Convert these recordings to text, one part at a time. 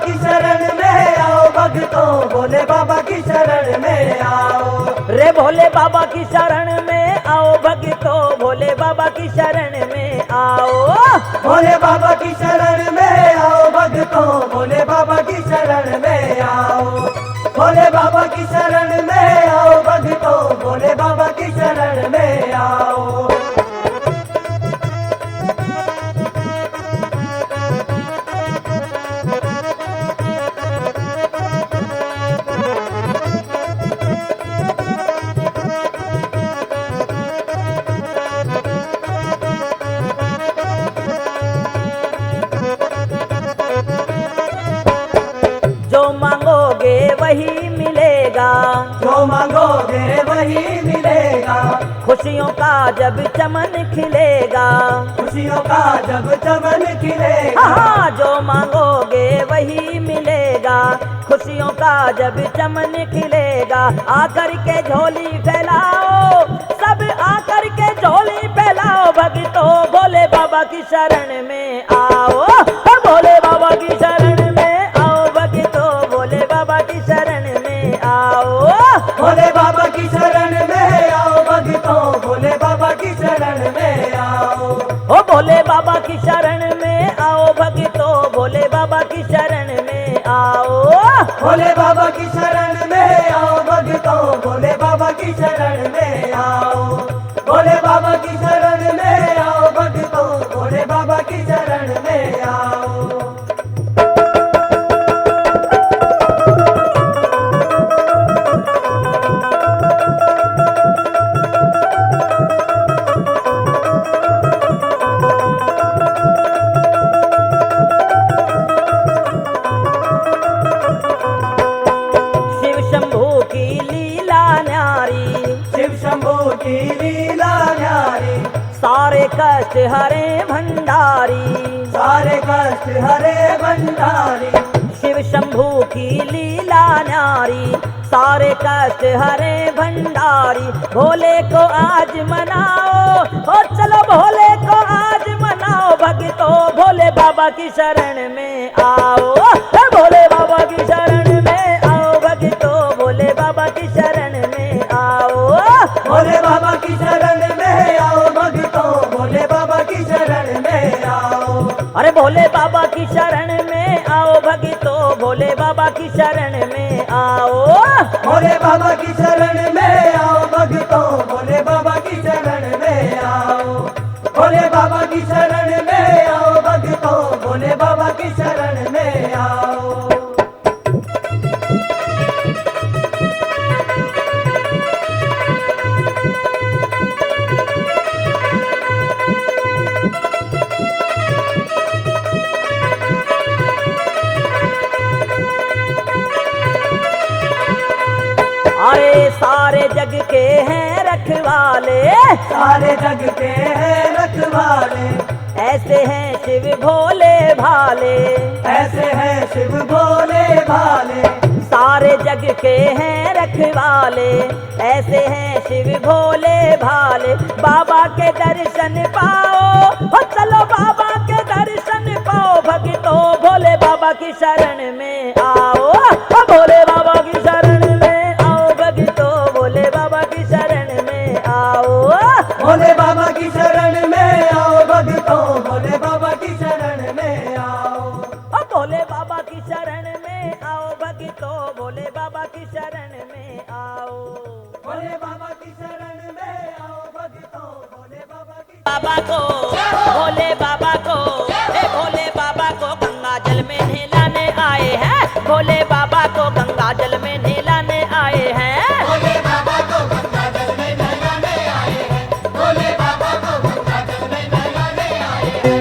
की शरण में आओ भक्तों, भोले बाबा की शरण में आओ। रे भोले बाबा की शरण में आओ भक्तों, भोले बाबा की शरण में आओ। भोले बाबा की शरण में आओ भक्तों, भोले बाबा की शरण में आओ। भोले बाबा की शरण में आओ भक्तों, भोले बाबा की शरण में आओ। जो मांगोगे वही मिलेगा, जो मांगोगे वही मिलेगा। खुशियों का जब चमन खिलेगा, खुशियों का जब चमन खिलेगा। हाँ जो मांगोगे वही मिलेगा, खुशियों का जब चमन खिलेगा। आकर के झोली फैलाओ, सब आकर के झोली फैलाओ भक्तों, भोले बाबा की शरण में आओ। भोले बाबा की शरण में आओ भक्तों, भोले बाबा की शरण में आओ। भोले बाबा की शरण में आओ भक्तों, भोले बाबा की शरण में आओ। ओ भोले बाबा की शरण में आओ भक्तों, भोले बाबा की शरण में आओ। भोले बाबा की शरण में आओ भक्तों, भोले बाबा की शरण में आओ। भोले बाबा की शरण में आओ भक्तों, भोले बाबा की शरण में आओ। शिव शंभू की लीला न्यारी, शिव शंभू की लीला न्यारी। सारे कष्ट हरे भंडारी, सारे कष्ट हरे भंडारी। शिव शंभू की लीला न्यारी, सारे कष्ट हरे भंडारी। भोले को आज मनाओ, ओ चलो भोले को आज मनाओ भक्तों, भोले बाबा की शरण में आओ। भोले बाबा की शरण में आओ भक्तों, भोले बाबा की शरण में आओ। भोले बाबा की शरण में आओ भक्तों, भोले बाबा की शरण में आओ। अरे भोले बाबा की शरण में आओ भक्तों, भोले बाबा की शरण में आओ। भोले बाबा की शरण में आओ भक्तों, भोले बाबा की शरण में आओ। भोले बाबा की शरण में आओ भक्तों, भोले बाबा की शरण में आओ। अरे सारे जग के हैं रखवाले, सारे जग के हैं रखवाले। ऐसे हैं शिव भोले भाले, ऐसे हैं शिव भोले भाले। सारे जग के हैं रखवाले, ऐसे हैं शिव भोले भाले। बाबा के दर्शन पाओ, हो चलो बाबा के दर्शन पाओ भक्तों, भोले बाबा की शरण में आओ। ओ भोले बाबा की शरण में आओ भक्तों, भोले बाबा की शरण में आओ। भोले बाबा की शरण में आओ भक्तों, भोले बाबा की शरण में आओ। ओ भोले बाबा की शरण में आओ भक्तों, भोले बाबा की शरण में आओ। भोले बाबा की शरण में आओ भक्तों, भोले बाबा की बाबा को, भोले बाबा को, हे भोले बाबा को गंगा जल में नहलाने आए हैं। भोले बाबा को गंगा जल में नहलाने आए हैं। भोले बाबा को गंगा जल में नहलाने आए हैं। भोले बाबा को गंगा जल में नहलाने आए हैं।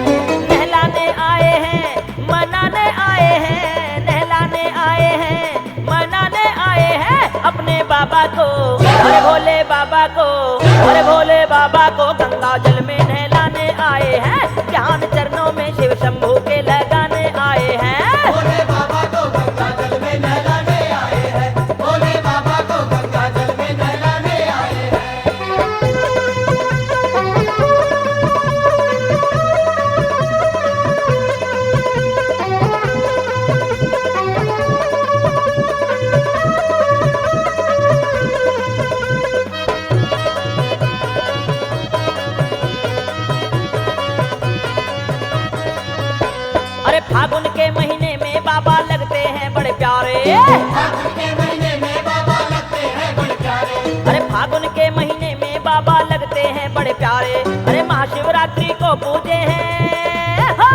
नहलाने आए हैं, मनाने आए हैं, नहलाने आए हैं, मनाने आए हैं अपने बाबा को। अरे भोले बाबा को, अरे भोले बाबा को गंगा जल में नहलाने आए हैं। ज्ञान चरणों में शिव शंभू के लगाने आए हैं। भोले बाबा को गंगा जल में नहलाने आए हैं। भोले बाबा को गंगा जल में नहलाने आए हैं। प्यारे। फागुन के महीने में बाबा लगते हैं बड़े प्यारे। अरे फागुन के महीने में बाबा लगते हैं बड़े प्यारे। अरे महाशिवरात्रि को पूजे हैं हो,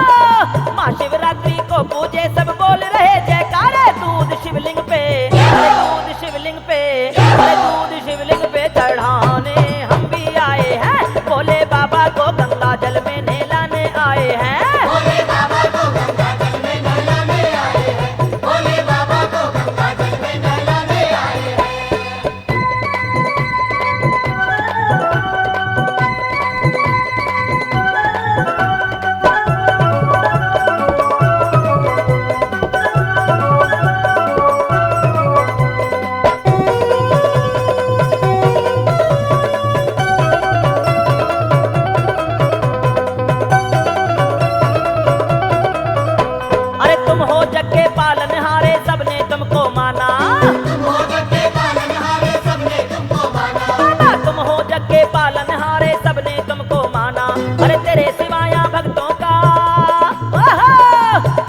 महाशिवरात्रि को पूजे सब बोल रहे जयकारे। दूध शिवलिंग पे, अरे दूध शिवलिंग पे, अरे दूध शिवलिंग पे चढ़ाने हम भी आए हैं। भोले बाबा को गंगा जल में नहलाने आए हैं। भोले बाबा को गंगा जल में नहलाने आए हैं। भोले बाबा को गंगा जल में नहलाने आए हैं। अरे तुम हो जग के पालनहारे सबने तुमको माना। तुम हो जग के पालनहारे सबने तुमको माना। बाबा तुम हो जग के पालनहारे सबने तुमको माना। अरे तेरे सिवाया भक्तों का, ओहो,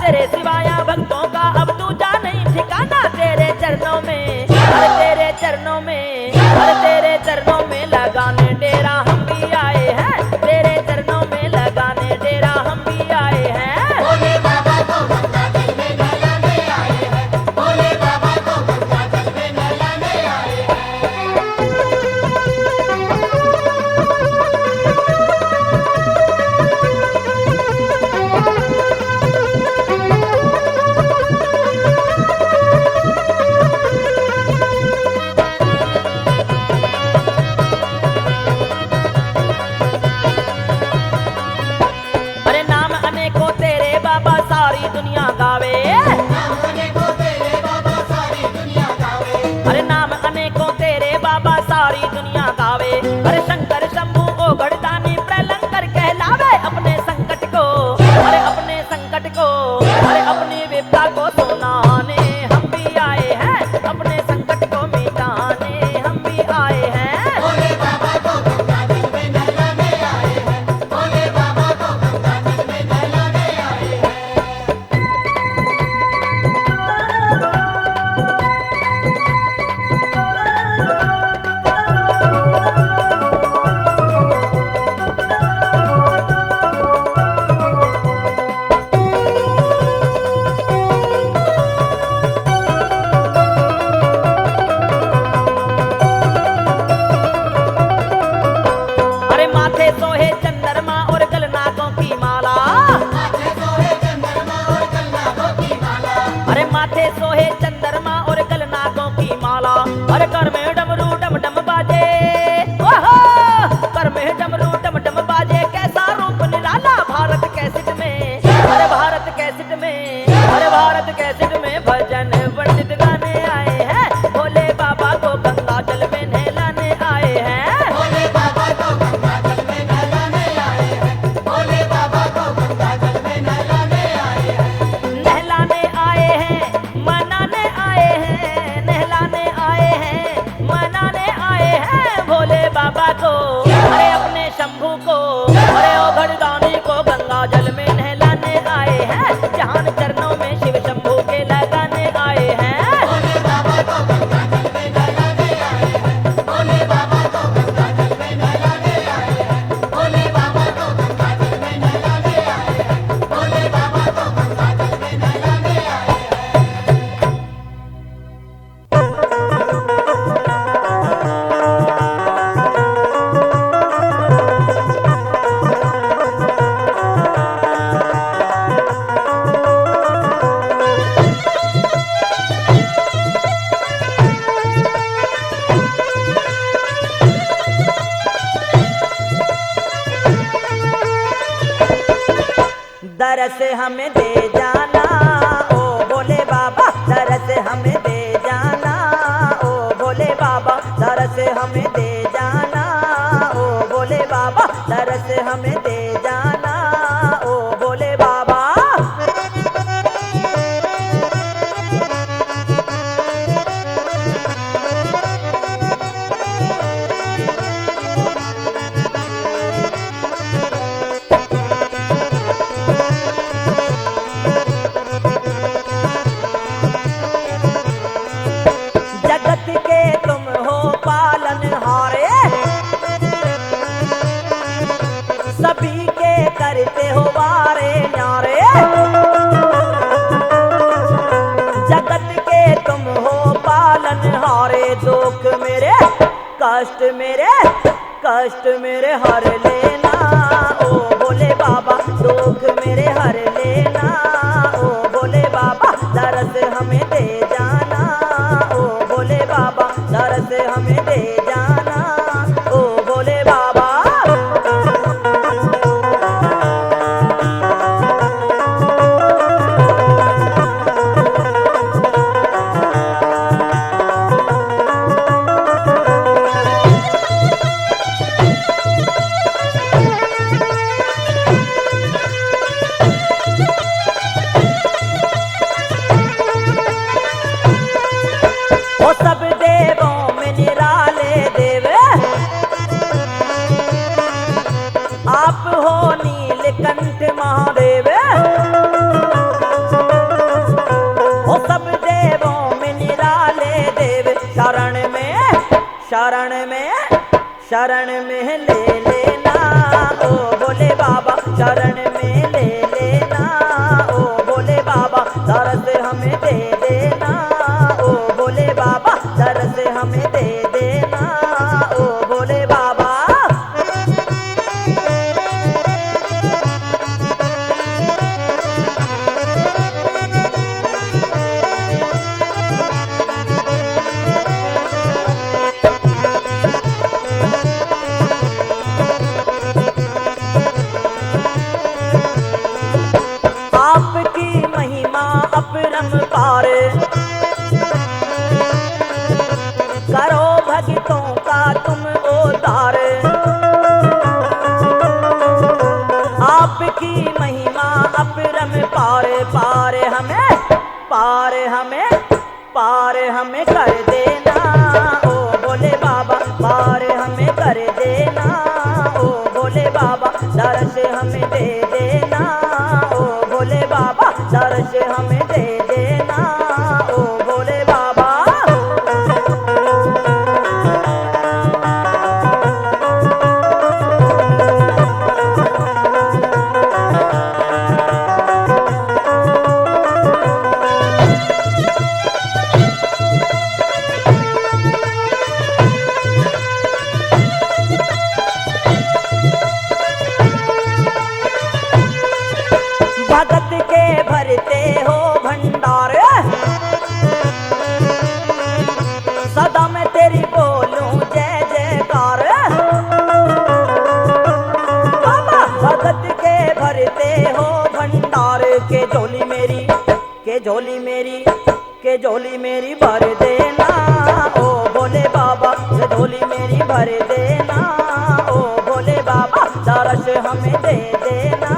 तेरे सिवाया भक्तों का अब तू जा नहीं ठिकाना। तेरे चरणों में, अरे तेरे चरणों में, अरे तेरे चरणों में लगाने डेरा हम भी आए हैं। तेरे चरणों में लगाने डेरा हम भी आए हैं। भोले बाबा को गंगा जल में नहलाने आए हैं। भोले बाबा को गंगा जल में नहलाने आए हैं। अरे नाम अनेकों तेरे बाबा सारी दुनिया गावे। नाम अनेकों तेरे बाबा सारी दुनिया गावे। अरे नाम अनेकों तेरे बाबा सारी दुनिया गावे। अरे शंकर शंभू को गढ़दानी प्रलंकर कहलावे। अपने संकट को, अरे अपने संकट को, अरे अपनी विपदा को सुनाने हम भी आए हैं। अपने संकट को मिटाने हम भी आए हैं। भोले बाबा को गंगा जल में नहलाने आए हैं। भोले बाबा को गंगा जल में नहलाने आए हैं। अरे माथे सोहे चंद्रमा और गलनागों की माला। माथे सोहे चंद्रमा और गलनागों की माला। अरे माथे सोहे चंद्रमा और गलनागों की माला। अरे कर में डमरू डम डम बाजे, ओहो, कर में डमरू डम डम बाजे। कैसा रूप निराला भारत कैसेट में, अरे भारत कैसेट में, अरे भारत कैसेट में भजन पंडित गाने आए हैं। भोले बाबा को गंगा जल में नहलाने आए हैं। भोले बाबा को गंगा जल में नहलाने आए हैं। भोले बाबा को गंगा जल में नहलाने आए हैं। नहलाने आए हैं, मनाने आए हैं, नहलाने आए हैं, मनाने आए हैं। भोले बाबा को, अरे अपने शंभू को, अरे ओ भड़दानी को गंगा जल में नहलाने आए हैं। जहान चरणों में शिव शंभू के लगाने आए हैं। भोले बाबा को गंगा जल में नहलाने आए हैं। भोले बाबा को गंगा जल में नहलाने आए हैं। भोले बाबा को गंगा जल में नहलाने आए हैं। भोले बाबा को गंगा जल में नहलाने आए हैं। दरस हमें दे जाना ओ भोले बाबा, दरस हमें दे जाना ओ भोले बाबा, दरस हमें दे जाना ओ भोले बाबा, दरस हमें दे जाना ओ भोले बाबा। कष्ट मेरे हर लेना ओ भोले बाबा, दुख मेरे हर लेना ओ भोले बाबा, दर्द हमें दे जाना ओ भोले बाबा, दर्द हमें दे जाना ओ भोले बाबा। वो सब देवों में निराले देव, आप हो नीलकंठ महादेव। वो सब देवों में निराले देव, शरण में ले लेना ओ भोले बाबा, शरण में ले लेना ओ भोले बाबा, दर्द हमें दे देना ओ भोले बाबा, दर्द हमें दे देना ओ भोले बाबा। आपकी महिमा अपरंपार, करो भक्तों का तुम उद्धार। आपकी महिमा अपरंपार, पार हमें कर देना ओ भोले बाबा, पार हमें कर देना ओ भोले बाबा, दर्श हमें दे देना ओ भोले बाबा, दर्श हमें दे देना ओ भोले बाबा। भगत के भरते हो भंडार, सदा मैं तेरी बोलूं जय जयकार। बाबा भगत के भरते हो भंडार, के झोली मेरी भर देना ओ भोले बाबा, के झोली मेरी भर देना ओ भोले बाबा, दर्श हमें दे देना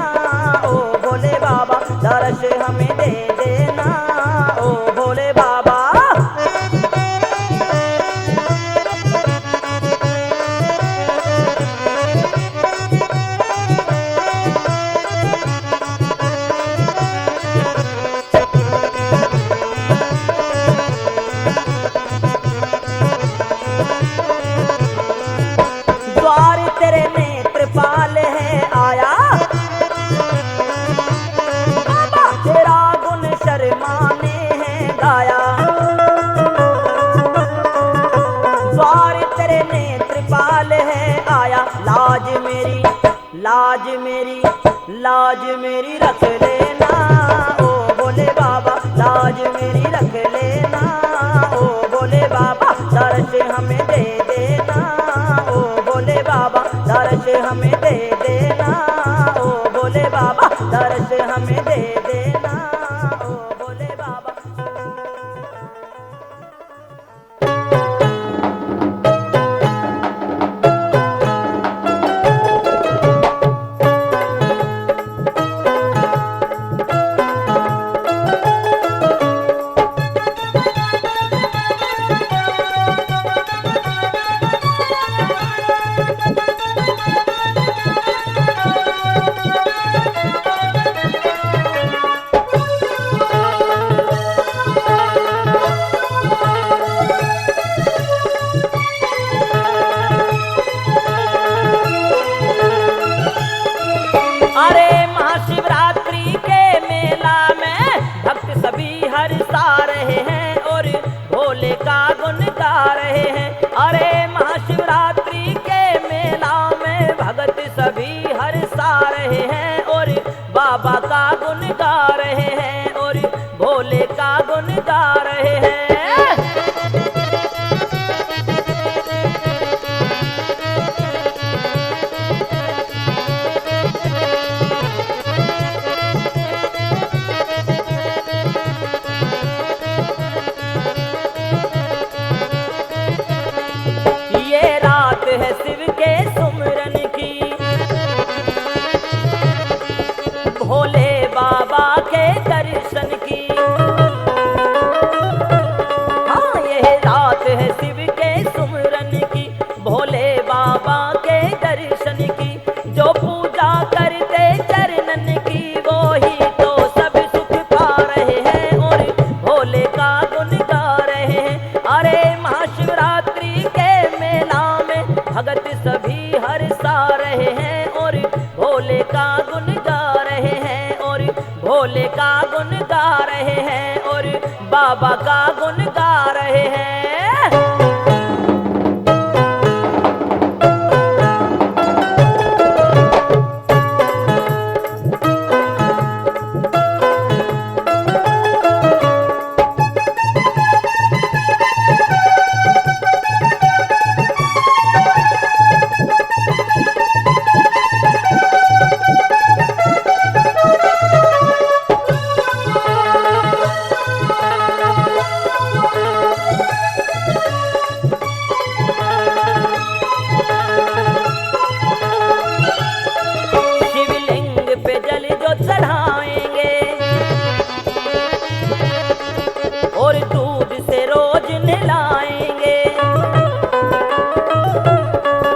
ओ भोले बाबा, दर्श हमें दे देना ओ भोले बाबा। द्वार तेरे नेत्रपाल है आया, बाबा तेरा गुण शर्माने है गाया। द्वार तेरे नेत्रपाल है आया, लाज मेरी रख लेना ओ भोले बाबा, लाज मेरी रख लेना ओ भोले बाबा, दर्श हमें दे देना ओ भोले बाबा, दर्श हमें दे देना ओ भोले बाबा, दर्श हमें दे देना ओ भोले बाबा। अरे महाशिवरात्रि के मेला में भक्त सभी हर्षा रहे हैं और भोले का गुण गा रहे हैं। अरे महाशिवरात्रि बाबा का गुण गा रहे हैं और भोले का गुण गा रहे हैं। ये रात है शिव के सुमरन की, भोले बाबा के दर्शन की। हाँ, ये रात है शिव के सुमरन की, भोले बाबा के दर्शन की। जो पूजा करते चरणन की, वो ही तो सब सुख पा रहे हैं और भोले का गुण गा रहे हैं। अरे महाशिवरात्रि के मेला में भगत सभी हर्षा रहे हैं और भोले का गुण गा रहे हैं और भोले का गुण गा रहे हैं और बाबा का गुण गा रहे हैं। शिवलिंग पे जल जो चढ़ाएंगे और दूध से रोज नहलाएंगे।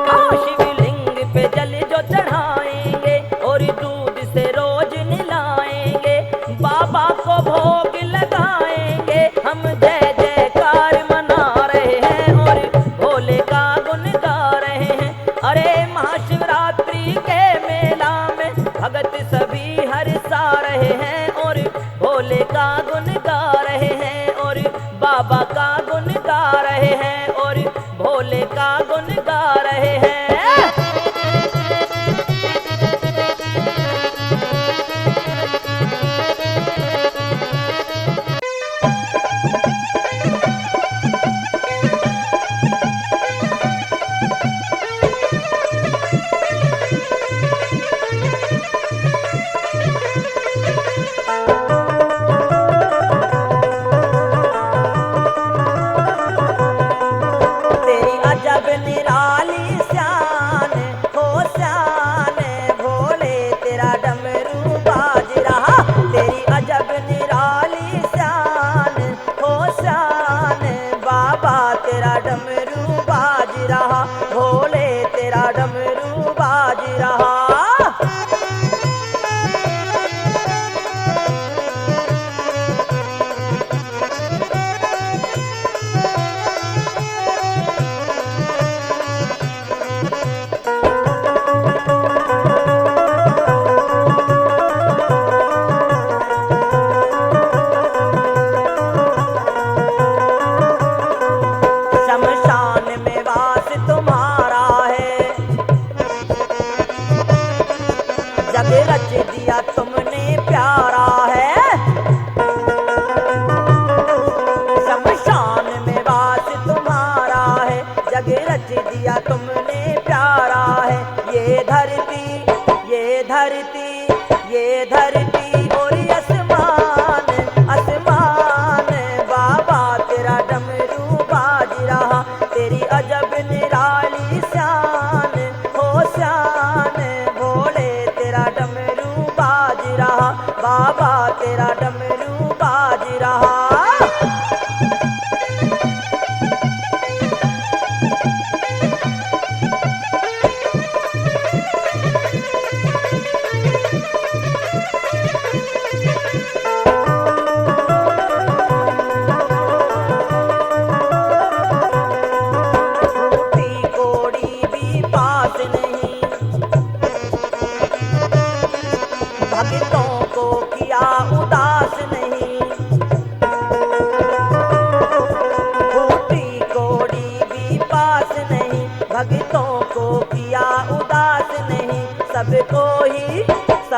हाँ, शिवलिंग पे जल जो चढ़ाएंगे और दूध से रोज नहलाएंगे। बाबा को भोग लगाएंगे, हम जय जयकार मना रहे हैं और भोले का गुण गा रहे हैं। अरे महाशिवरात्रि के मेला में भगत सभी हर्षा रहे हैं और भोले का गुण गा रहे हैं और बाबा का गुण गा रहे हैं और भोले का गुण गा रहे हैं। तेरी अजब निराली शान हो शान, भोले तेरा डमरू बाज रहा। तेरी अजब निराली शान हो शान, बाबा तेरा डमरू बाज रहा, भोले तेरा डमरू बाज रहा। शमशान में वास तुम्हारा है, जग रच दिया तुमने प्यारा है। शमशान में वास तुम्हारा है, जग रच दिया तुमने प्यारा है। ये धरती ये धरती ये धरती और आसमान आसमान, बाबा तेरा डमरू बाज रहा। तेरी अजब निराली शान हो शान, भोले तेरा डमरू बाज रहा, बाबा तेरा डमरू बाज रहा। भक्तों को किया उदास नहीं, फूटी कोड़ी भी पास नहीं। भक्तों को किया उदास नहीं, सबको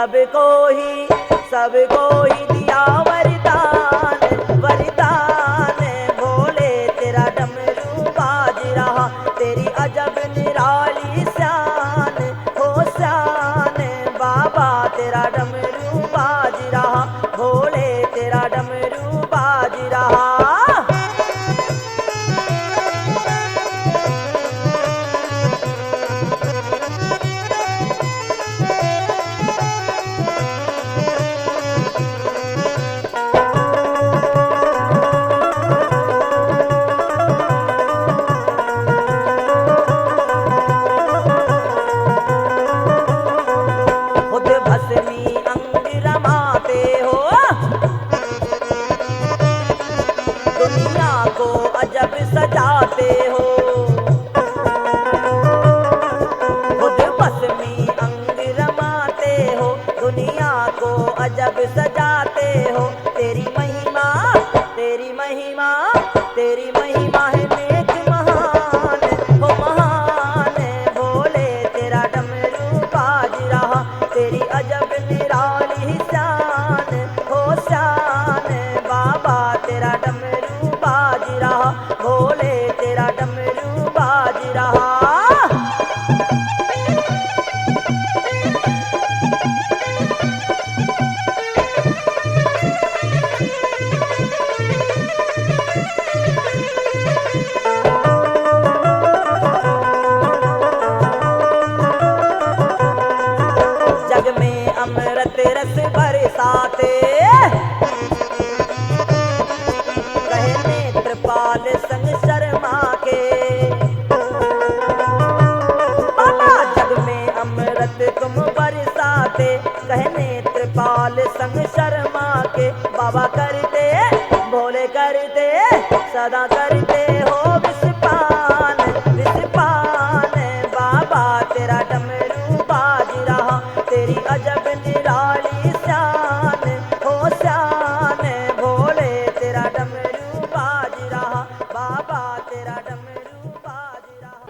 सबको ही दिया वरदान वरदान भोले तेरा डमरू बाज रहा तेरी अजब निराली शान हो शान बाबा तेरा डमरू बाज रहा भोले तेरा डमरू बाज रहा। खुद भस्मी अंग रमाते हो दुनिया को अजब सजाते हो खुद भस्मी अंग रमाते हो दुनिया को अजब सजाते हो तेरी महिमा तेरी महिमा तेरी महिमा है नेक महान हो महान भोले तेरा डमरू बाज रहा तेरी अजब निराली शान हो शान बाबा तेरा डमरू बाज रहा भोले तेरा डमरू बाज रहा। जग में अमृत रस बरसाते कहे नेत्रपाल संग शर्मा के बाबा जग में अमृत तुम बरसाते कहे नेत्रपाल संग शर्मा के बाबा करते भोले करते सदा करते हो विषपान बाबा तेरा डमरू बाज रहा तेरी अजब निराली शान हो शान भोले तेरा डमरू बाज रहा बाबा तेरा डमरू बाज रहा।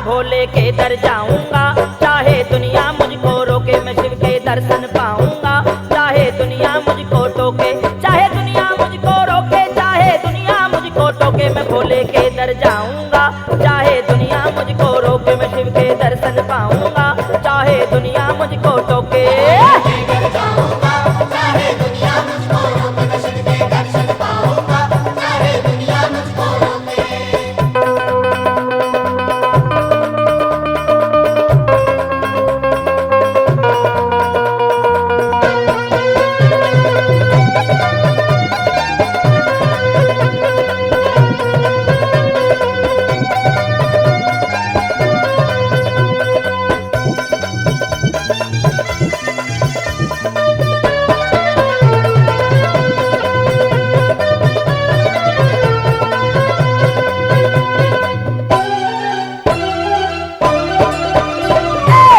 भोले के दर जाऊंगा चाहे दुनिया मुझको रोके मैं शिव के दर्शन पाऊंगा चाहे दुनिया मुझको टोके चाहे दुनिया मुझको रोके चाहे दुनिया मुझको टोके मैं भोले के दर जाऊंगा चाहे दुनिया मुझको रोके मैं शिव के दर्शन पाऊंगा चाहे दुनिया मुझको टोके। चाहे दुनिया मुझको रोके मैं शिव के दर्शन पाऊंगा चाहे दुनिया मुझको रोके।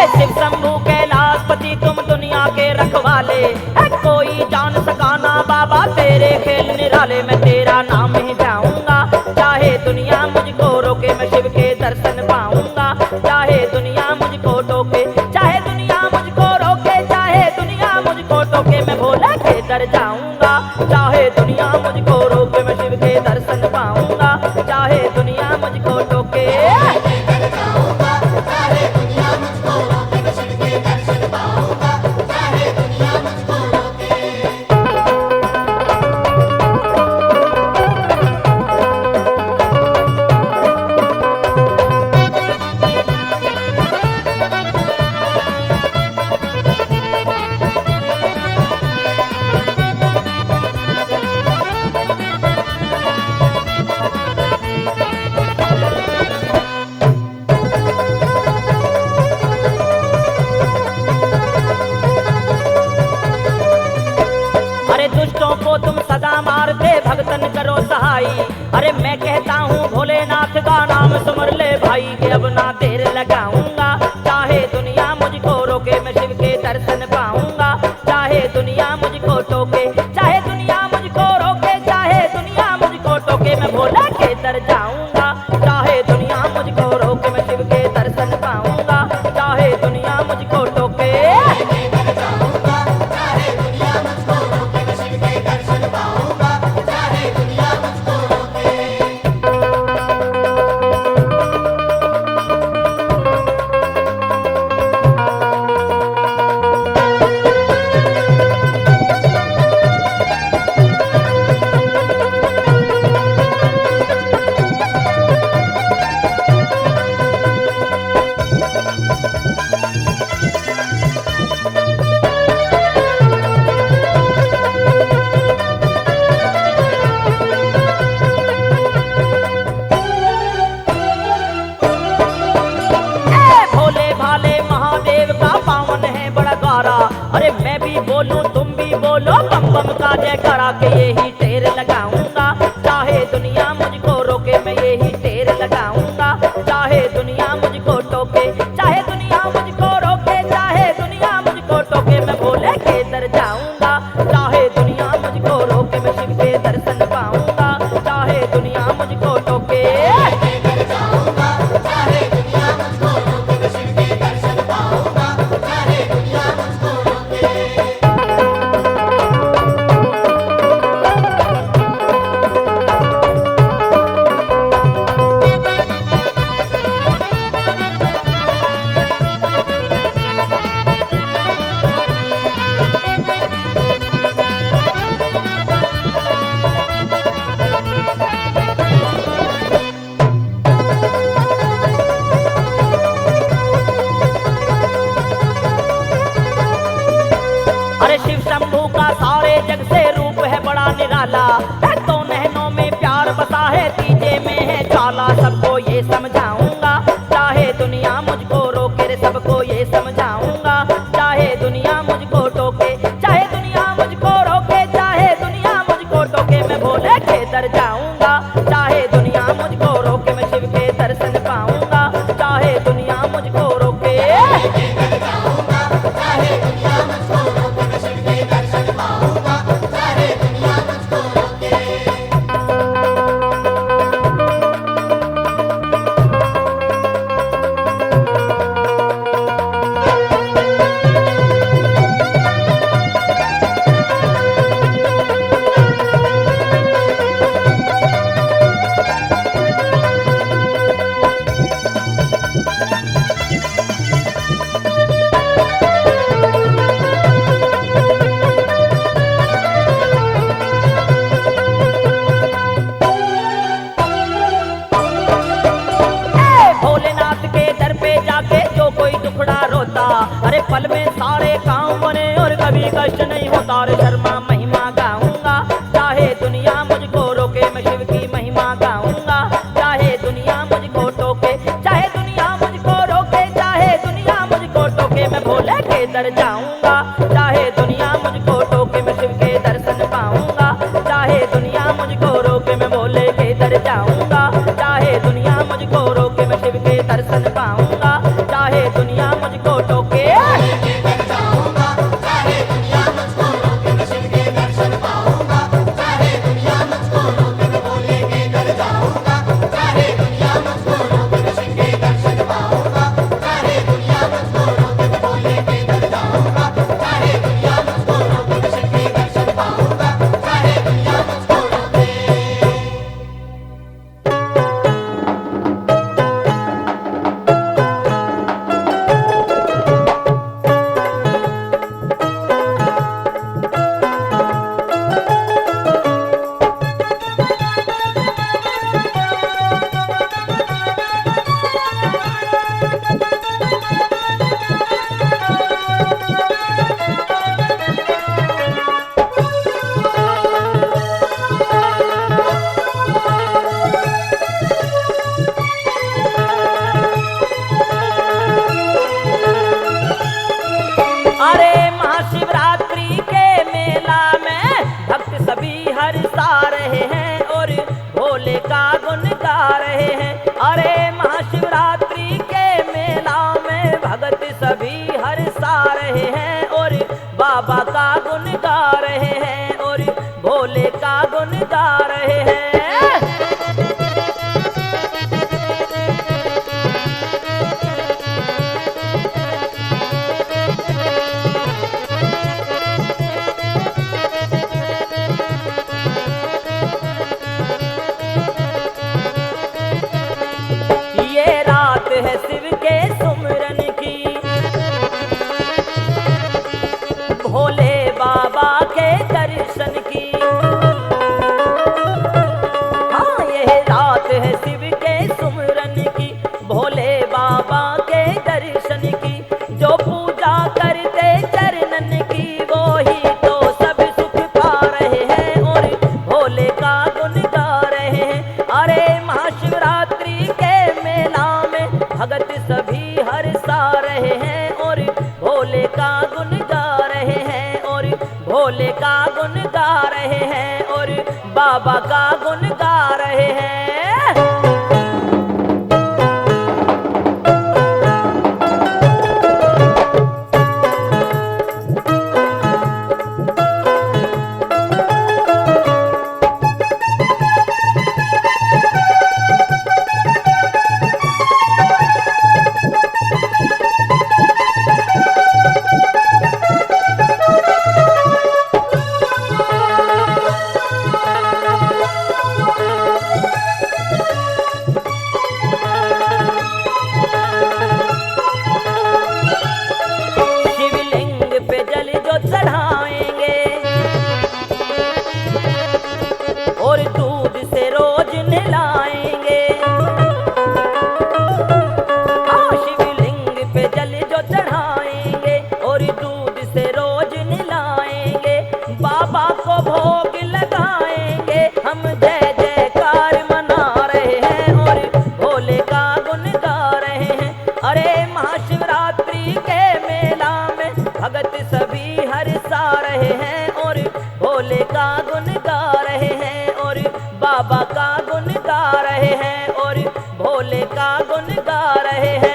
शिव शंभू कैलाशपति तुम दुनिया के रखवाले है कोई जान सकाना बाबा तेरे खेल निराले मैं तेरा नाम ही जाऊंगा चाहे दुनिया मुझको रोके मैं शिव के दर्शन पाऊंगा चाहे दुनिया मुझको टोके चाहे दुनिया मुझको रोके चाहे दुनिया मुझको टोके मैं भोले के दर जाऊंगा चाहे दुनिया मुझको रोके मैं शिव के दर्शन पाऊंगा चाहे दुनिया मुझको टोके। चाहे दुनिया मुझको रोके मैं शिव के दर्शन पाऊंगा चाहे दुनिया मुझको रोके। करो सहाई। अरे मैं कहता हूँ भोलेनाथ का नाम सुमर ले भाई, कि अब ना देर लगाऊंगा। चाहे दुनिया मुझको रोके मैं शिव के दर्शन पाऊंगा। चाहे दुनिया मुझको टोके, चाहे दुनिया मुझको रोके, चाहे दुनिया मुझको टोके, मैं भोले के दर जाऊंगा। चाहे दुनिया मुझको रोके मैं शिव के दर्शन पाऊंगा। चाहे दुनिया मुझको टोके। जाऊंगा, चाहे दुनिया मुझको रोके, मैं शिव के दर्शन पाऊंगा। चाहे दुनिया मुझको रोके। भोले भाले महादेव का पावन है बड़ा गारा। अरे मैं भी बोलूं तुम भी बोलो, बम बम का जयकारा, के यही टेर लगाऊंगा। चाहे दुनिया मुझको रोके मैं यही टेर लगाऊंगा। चाहे दुनिया मुझको टोके, चाहे दुनिया मुझको रोके, चाहे दुनिया मुझको टोके, मैं भोले के दर जाऊंगा। चाहे दुनिया मुझको रोके मैं शिव के दर्शन पाऊंगा। चाहे दुनिया मुझको टोके। जाऊंगा, चाहे दुनिया मुझको रोके, मैं शिव के दर्शन पाऊंगा। चाहे दुनिया मुझको रोके। अरे शिव शंभू का सारे जग से रूप है बड़ा निराला। तो नैनों में प्यार बसा है, तीजे में है चाला। सबको ये समझाऊंगा, चाहे दुनिया मुझको रोके रे, सबको ये समझाऊंगा। चाहे दुनिया मुझको टोके, चाहे दुनिया मुझको रोके, चाहे दुनिया मुझको टोके, मैं भोले के दर जाऊंगा। चाहे दुनिया मुझको रोके मैं शिव के दर्शन पाऊंगा। चाहे दुनिया मुझको रोके। जाऊंगा, चाहे दुनिया मुझको रोके, मैं शिव के दर्शन पाऊंगा। चाहे दुनिया मुझको रोके। भोलेनाथ के दर पे जाके जो कोई दुखड़ा रोता, अरे पल में सारे काम बने और कभी कष्ट नहीं होता। रे शर्मा महिमा गाऊंगा, चाहे दुनिया मुझको रोके मैं शिव की महिमा गाऊंगा। चाहे दुनिया मुझको टोके, चाहे दुनिया मुझको रोके, चाहे दुनिया मुझको टोके, मैं भोले के दर जाऊंगा। चाहे दुनिया मुझको टोके मैं शिव के दर्शन पाऊंगा। चाहे दुनिया मुझको रोके मैं भोले के दर जाऊंगा। चाहे दुनिया मुझको रोके मैं शिव के दर्शन पाऊंगा। चाहे दुनिया मुझको टोके। जाऊंगा, चाहे दुनिया मुझको रोके, मैं शिव के दर्शन पाऊंगा। चाहे दुनिया मुझको रोके, मैं भोले के दर जाऊंगा। चाहे दुनिया मुझको रोके, मैं शिव के दर्शन पाऊंगा। चाहे दुनिया मुझको रोके, मैं भोले के दर जाऊंगा। चाहे दुनिया मुझको रोके, मैं शिव के दर्शन पाऊंगा। चाहे दुनिया मुझको रोके। भोले का गुण गा रहे हैं। अरे महाशिवरात्रि के मेला में भगत सभी हर्षा रहे हैं और बाबा का गुण गा रहे हैं और भोले का गुण गा रहे हैं। ये रात है शिव के सुमरन की, भोले बाबा के दर्शन की। हाँ, ये रात है शिव के सुमरन की, भोले बाबा के दर्शन की। जो पूजा करते चरणन की, वो ही तो सब सुख पा रहे हैं और भोले का गुण गा रहे हैं। अरे महाशिवरात्रि के मेला में भगत सभी हर्षा रहे हैं और भोले का गुण गा रहे हैं और भोले का गुण गा रहे हैं और बाबा का गुण गा रहे हैं। शिवलिंग पे जल जो चढ़ाएंगे और दूध से रोज नहलाएंगे। हाँ, शिवलिंग पे जल जो चढ़ाएंगे और दूध से रोज नहलाएंगे। बाबा को भोग लगाएंगे, हम जय जयकार मना रहे हैं और भोले का गुण गा रहे हैं। अरे महाशिवरात्रि के मेला में भगत सभी हर्षा रहे हैं और भोले का गुण गा रहे हैं और बाबा का गुण गा रहे हैं और भोले का गुण गा रहे हैं।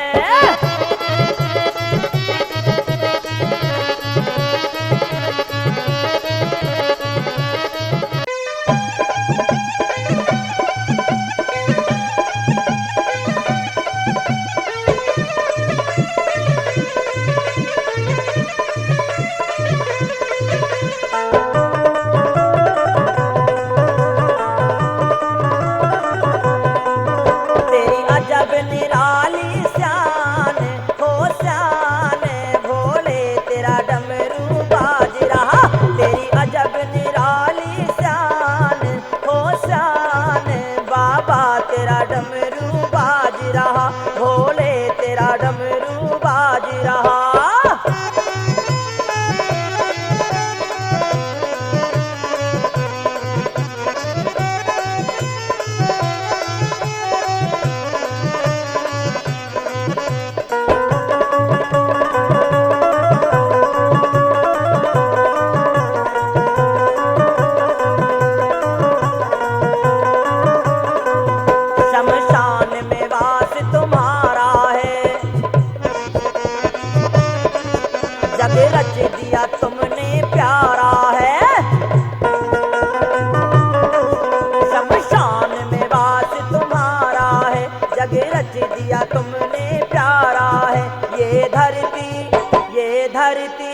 तेरी अजब निराली शान हो शान, भोले तेरा डमरू बाज रहा। तेरी अजब निराली शान हो शान, बाबा तेरा डमरू बाज रहा, भोले तेरा डमरू बाज रहा। शमशान में वास तुम्हारा है, जग रच दिया तुमने प्यारा है। शमशान में वास तुम्हारा है, जग रच दिया तुमने प्यारा है। ये धरती ये धरती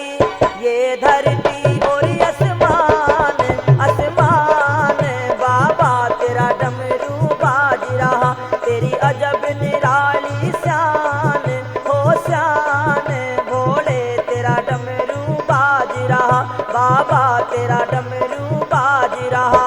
ये धरती और आसमान आसमान, बाबा तेरा डमरू बाज रहा। तेरी अजब निराली शान हो शान, भोले तेरा डमरू बाज रहा, बाबा तेरा डमरू बाज रहा।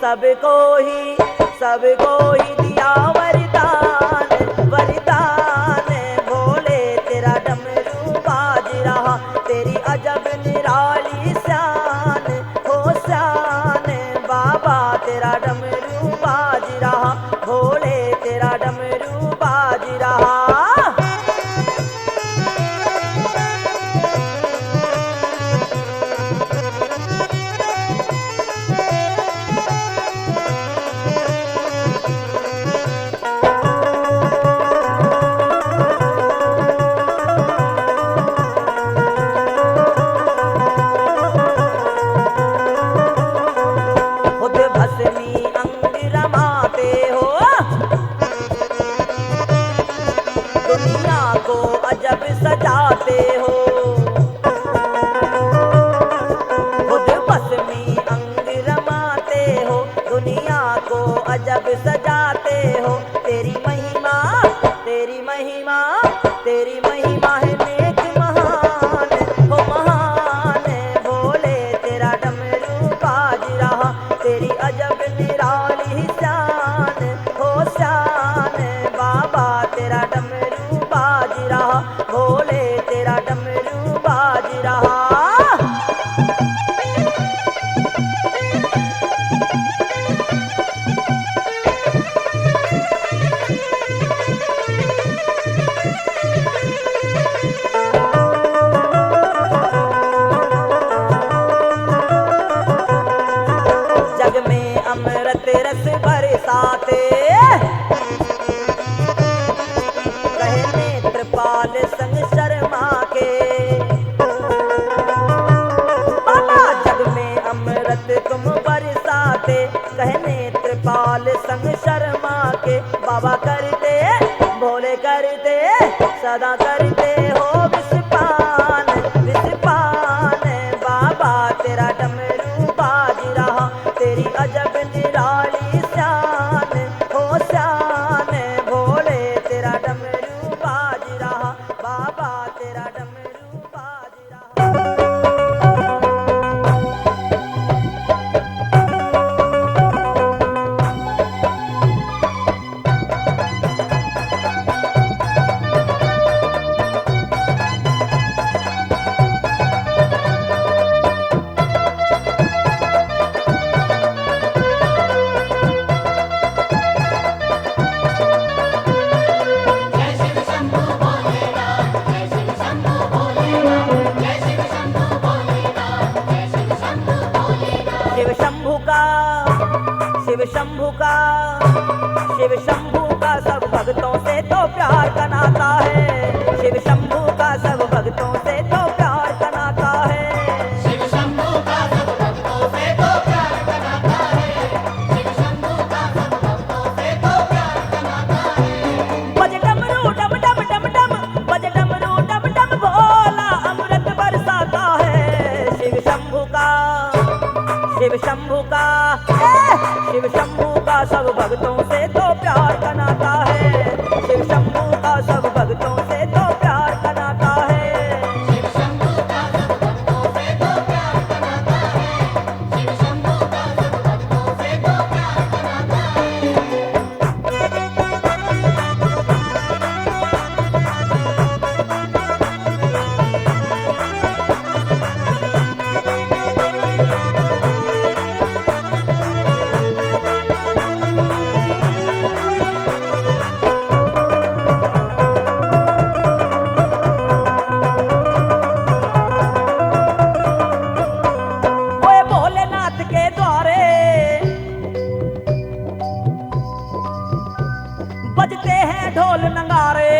सबको ही दिया वरदान वरदान भोले तेरा डमरू बाज रहा तेरी अजब निराली शान हो शान बाबा तेरा डमरू बाज रहा भोले तेरा डमरू बाज रहा। खुद भस्मी अंग रमाते हो दुनिया को अजब सजाते हो खुद भस्मी अंग रमाते हो दुनिया को अजब सजाते हो तेरी महिमा तेरी महिमा तेरी महिमा है नेक महान हो महान भोले तेरा डमरू बाज रहा तेरी अजब निराली शान हो शान बाबा तेरा डमरू बाज रहा भोले तेरा डमरू बाज रहा। जग में अमृत रस बरसाते कहे नेत्रपाल संग शर्मा के बाबा जग में अमृत तुम बरसाते कहे नेत्रपाल संग शर्मा के बाबा करते भोले करते सदा करते हो विषपान बाबा तेरा डमरू बाज रहा तेरी अजब निराली शान हो शान भोले तेरा डमरू बाज रहा बाबा तेरा डमरू बाज रहा। जय शिव शंभू भोलेनाथ जय शिव शंभू भोलेनाथ जय शिव शंभू भोलेनाथ जय शिव शंभू भोलेनाथ। शिव शंभू का शिव शंभू का शिव शंभू का सब भक्तों से तो प्यार का नाता है शिव शंभू का सब भक्तों से तो प्यार का नाता है शिव शंभू का सब भक्तों से तो प्यार का नाता है शिव शंभू का सब भक्तों से तो प्यार का नाता है। बज डमरू डम डम डम डम बज डमरू डम डम भोला अमृत बरसाता है शिव शंभू का शिव शंभू का शिव शंभू का सब भक्तों से तो प्यार का नाता है शिव शंभू का सब भक्तों से तो प्यार का नाता है। शिव शंभू का सब भक्तों से तो प्यार का नाता है शिव शंभू का सब भक्तों से तो प्यार का नाता है। ओए भोलेनाथ के द्वारे बजते हैं ढोल नगारे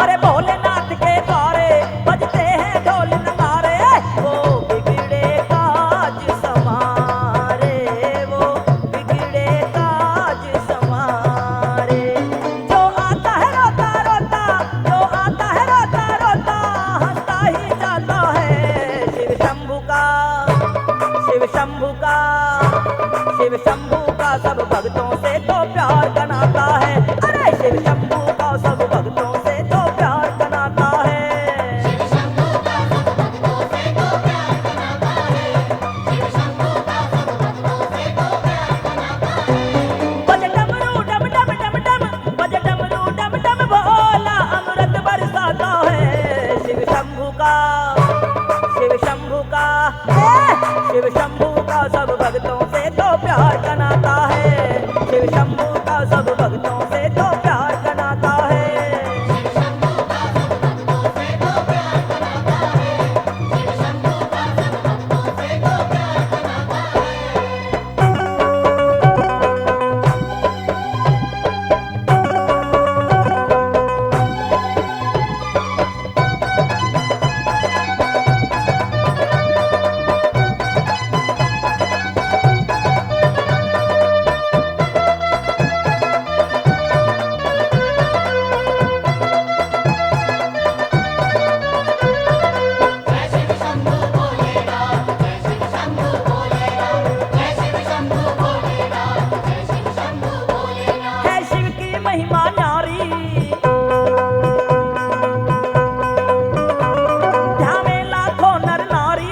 अरे भोलेनाथ के द्वारे बजते हैं ढोल नगारे वो बिगड़े काज समारे वो बिगड़े काज समारे जो आता है रोता रोता जो आता है रोता रोता हंसता ही जाता है शिव शंभू का शिव शंभू का शिव शंभू का सब भक्तों से तो प्यार का नाता है अरे शिव शंभू का सब भक्तों से तो प्यार का नाता है। शिव शंभू का सब भक्तों से तो प्यार का नाता है महिमा न्यारी, ध्यावे लाखों नर नारी।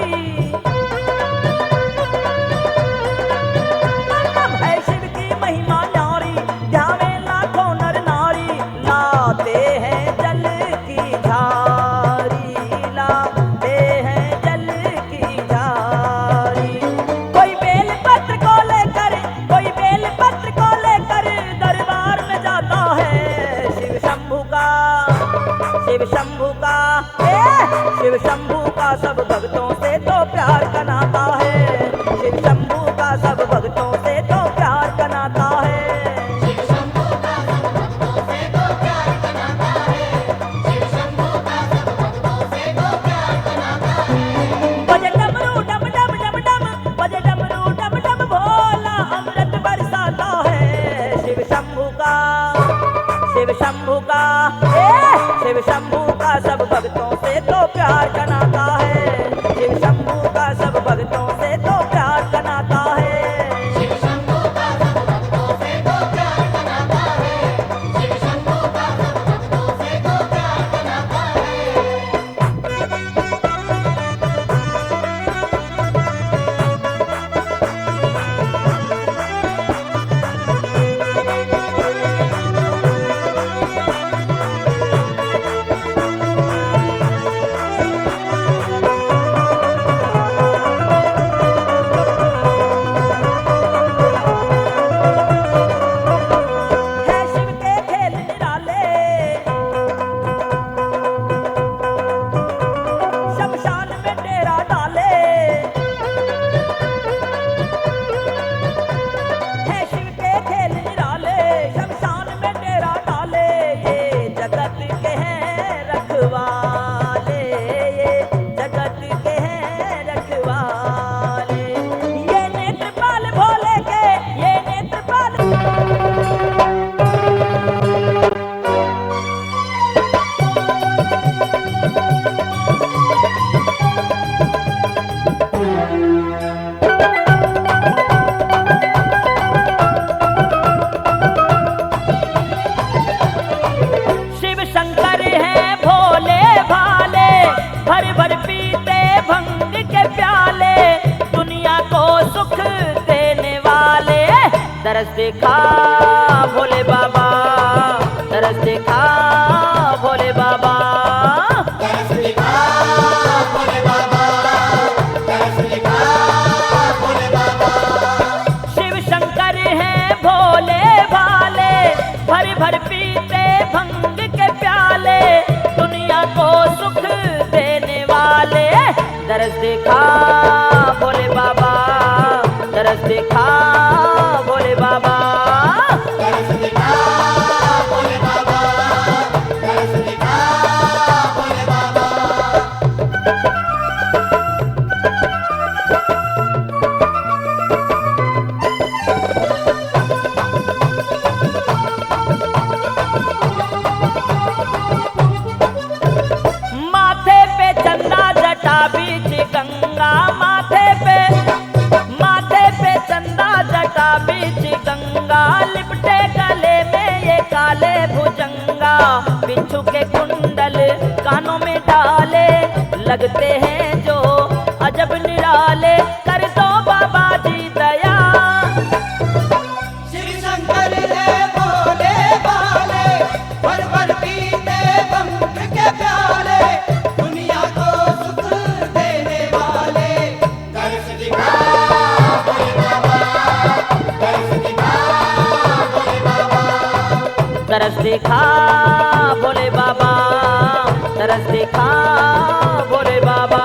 है शिव की महिमा न्यारी, ध्यावे लाखों नर नारी। लाते हैं जल की झारी, लाते हैं जल की झारी। कोई बेल पत्र को लेकर, कोई बेल पत्र को लेकर दरबार में जाता है। शिव शंभू का, शिव शंभू का, शिव शंभू का सब भक्तों से तो प्यार का नाता है। शिव शंभू का सब भक्तों से तो प्यार का नाता है। शिव शंभू का सब भक्तों से तो प्यार का नाता है। शिव शंभू का सब भक्तों से तो प्यार का नाता है। बजे डमरू डम डम डम डम, बजे डमरू डम डम भोला अमृत बरसाता है। शिव शंभू का, शिव शंभू का, शिव शंभू का सब भक्तों से तो प्यार का नाता है। शिव शंभू का सब भक्तों से तो प्यार का नाता है। शिव शंभू का सब भक्तों से तो प्यार का नाता है। शिव शंभू का सब भक्तों से तो प्यार का नाता है। है शिव के खेल निराले, शमशान में डेरा डाले। है शिव के खेल निराले, शमशान में डेरा डाले। ये जगत के हैं रखवाले, ये जगत के हैं रखवाले। ये नेत्रपाल भोले के, ये नेत्रपाल शिव शंकर हैं भोले भाले, भर भर पीते भंग के प्याले। दुनिया को सुख देने वाले, तरस देखा भोले बाबा, तरस देखा भोले बाबा। तरस दिखा भोले बाबा, तरस दिखा भोले बाबा। शिव शंकर हैं भोले भाले, भर भर पीते भंग के प्याले। दुनिया को सुख देने वाले, तरस देखा भोले बाबा, तरस देखा भोले बाबा। तरस दिखा भोले बाबा, तरस दिखा भोले बाबा। माथे पे चंदा जटा बीच गंगा, माथे पे चंदा जटा बीच गंगा। लिपटे गले में ये काले भुजंगा, बिच्छू के कुंडल कानों में डाले। लगते हैं जो अजब निराले, कर दो बाबा जी दया। शिव शंकर है भोले भाले, भर भर पीते भंग के प्याले। दुनिया को सुख देने वाले, तरस दिखा भोले बाबा, तरस दिखा भोले बाबा। तरस देखा भोले बाबा, तरस देखा भोले बाबा।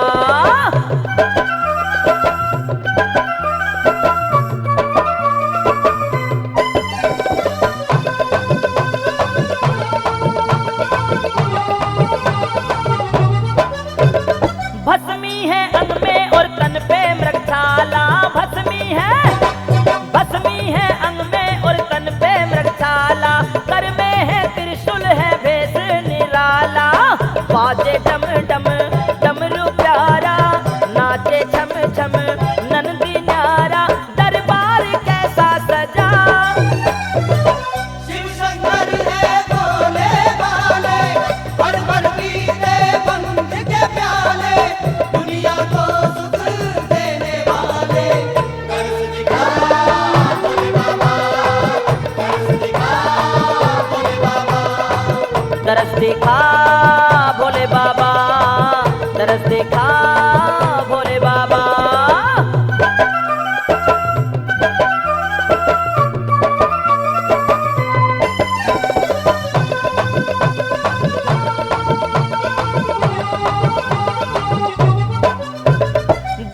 भस्मी है अंग में और तन पे मृगशाला, भस्मी है अंग में और तन पे मृगशाला। कर में है त्रिशूल है भेष निराला, बाजे डम डम डमरू तरस दिखा भोले बाबा, तरस दिखा भोले बाबा।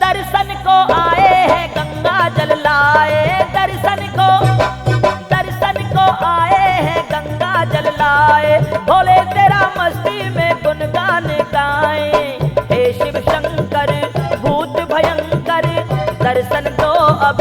दर्शन को आए हैं गंगा जल लाए, दर्शन को आए हैं गंगा जल लाए, भोले तेरा मस्ती में गुणगान गाए। हे शिव शंकर भूत भयंकर, दर्शन दो अब